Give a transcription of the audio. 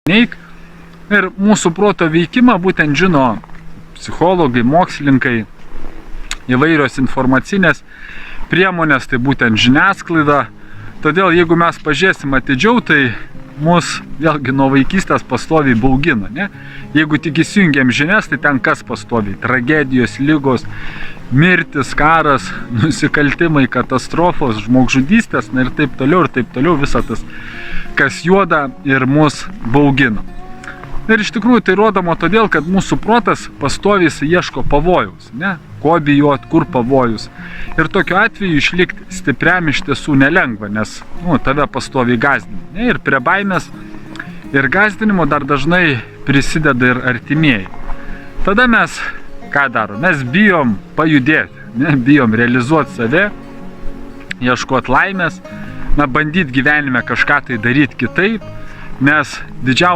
neik. Ir mūsų proto veikimą būtent žino psichologai, mokslininkai, įvairios informacinės priemonės, tai būtent žiniasklaida. Todėl jeigu mes pažiūrėsim atidžiau, tai mus vėlgi nuo vaikystės pastoviai baugina, ne? Jeigu tik įsijungiam žinias, tai ten kas pastoviai? Tragedijos, lygos, mirtis, karas, nusikaltimai, katastrofos, žmogžudystės, na ir taip toliau, visa tas, kas juoda ir mus baugina. Ir iš tikrųjų tai rodoma todėl, kad mūsų protas pastoviai ieško pavojaus, ne? Ko bijot, kur pavojus. Ir tokiu atveju išlikti stipriam iš tiesų nelengva, nes tave pastoviai gąsdina. Ne? Ir prie baimės ir gąsdinimo dar dažnai prisideda ir artimieji. Tada mes ką darom? Mes bijom pajudėti, ne? Bijom realizuoti save, ieškoti laimės, bandyti gyvenime kažką tai daryti kitaip, nes didžiausia